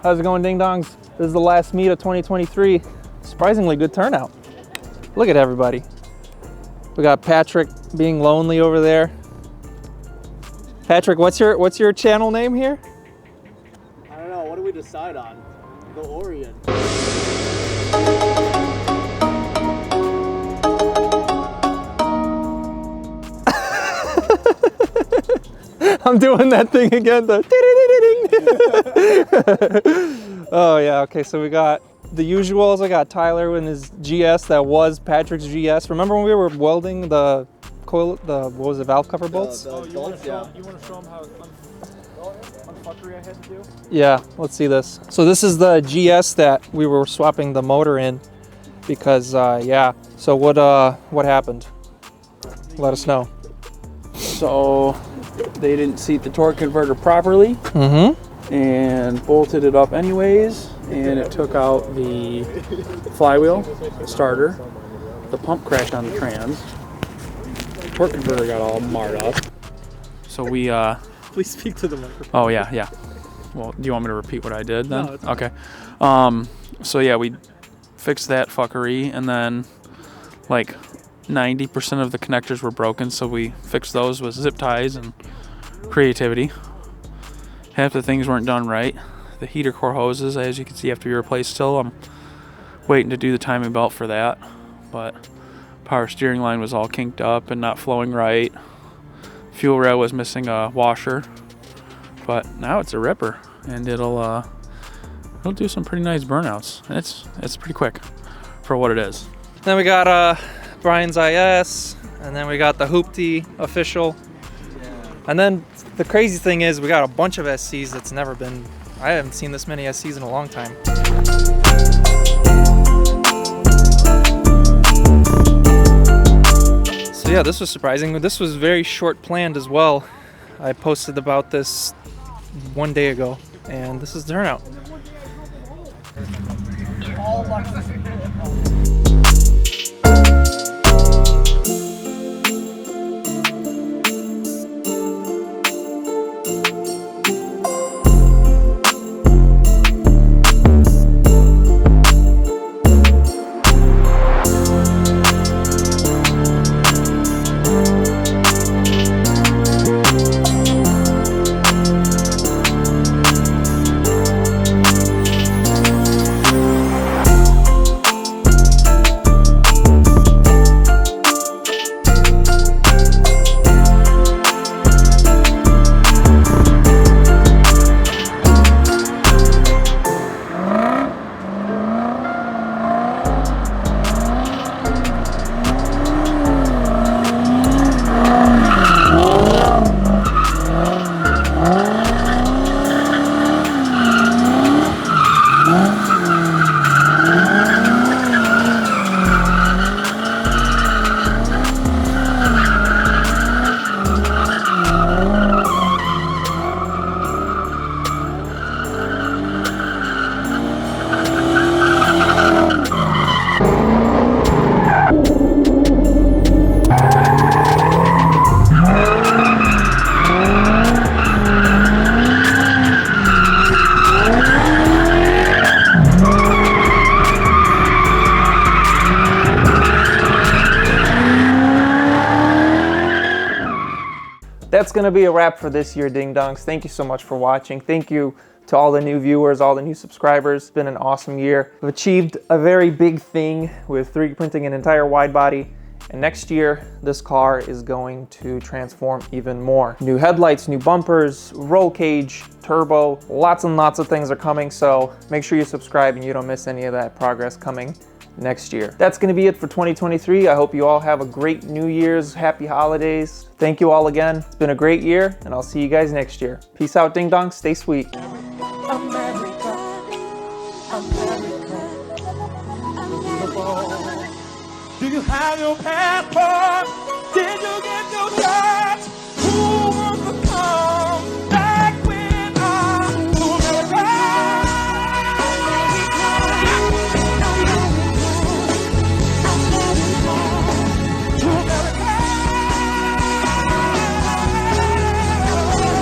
How's it going, Ding Dongs? This is the last meet of 2023. Surprisingly good turnout. Look at everybody. We got Patrick being lonely over there. Patrick, what's your channel name here? I don't know. What do we decide on? The Orient. I'm doing that thing again. Oh yeah. Okay. So we got the usuals. I got Tyler in his GS that was Patrick's GS. Remember when we were welding the coil, what was it, valve cover bolts? You want to show them how fuckery I had to do? Yeah. Let's see this. So this is the GS that we were swapping the motor in, because yeah. So what happened? Let us know. So they didn't seat the torque converter properly. And bolted it up anyways, and it took out the flywheel starter. The pump crashed on the trans. The torque converter got all marred up. So we Please speak to the microphone. oh yeah. Well, do you want me to repeat what I did then? No, it's okay. So yeah, we fixed that fuckery, and then like 90% of the connectors were broken, so we fixed those with zip ties and creativity. Half the things weren't done right. The heater core hoses, as you can see, have to be replaced still. I'm waiting to do the timing belt for that. But power steering line was all kinked up and not flowing right. Fuel rail was missing a washer. But now it's a ripper, and it'll do some pretty nice burnouts. And it's pretty quick for what it is. Then we got Brian's IS, and then we got the Hoopty official. And then the crazy thing is we got a bunch of SCs that's never been, I haven't seen this many SCs in a long time. So yeah, this was surprising. This was very short planned as well. I posted about this 1 day ago, and this is the turnout. That's going to be a wrap for this year, Ding Dongs. Thank you so much for watching. Thank you to all the new viewers, all the new subscribers. It's been an awesome year. We've achieved a very big thing with 3D printing an entire wide body. And next year, this car is going to transform even more. New headlights, new bumpers, roll cage, turbo, lots and lots of things are coming. So make sure you subscribe and you don't miss any of that progress coming next year. That's going to be it for 2023. I hope you all have a great New Year's, happy holidays. Thank you all again. It's been a great year, and I'll see you guys next year. Peace out, Ding Dongs. Stay sweet. America, America. Do you have your passport? Did you get your job?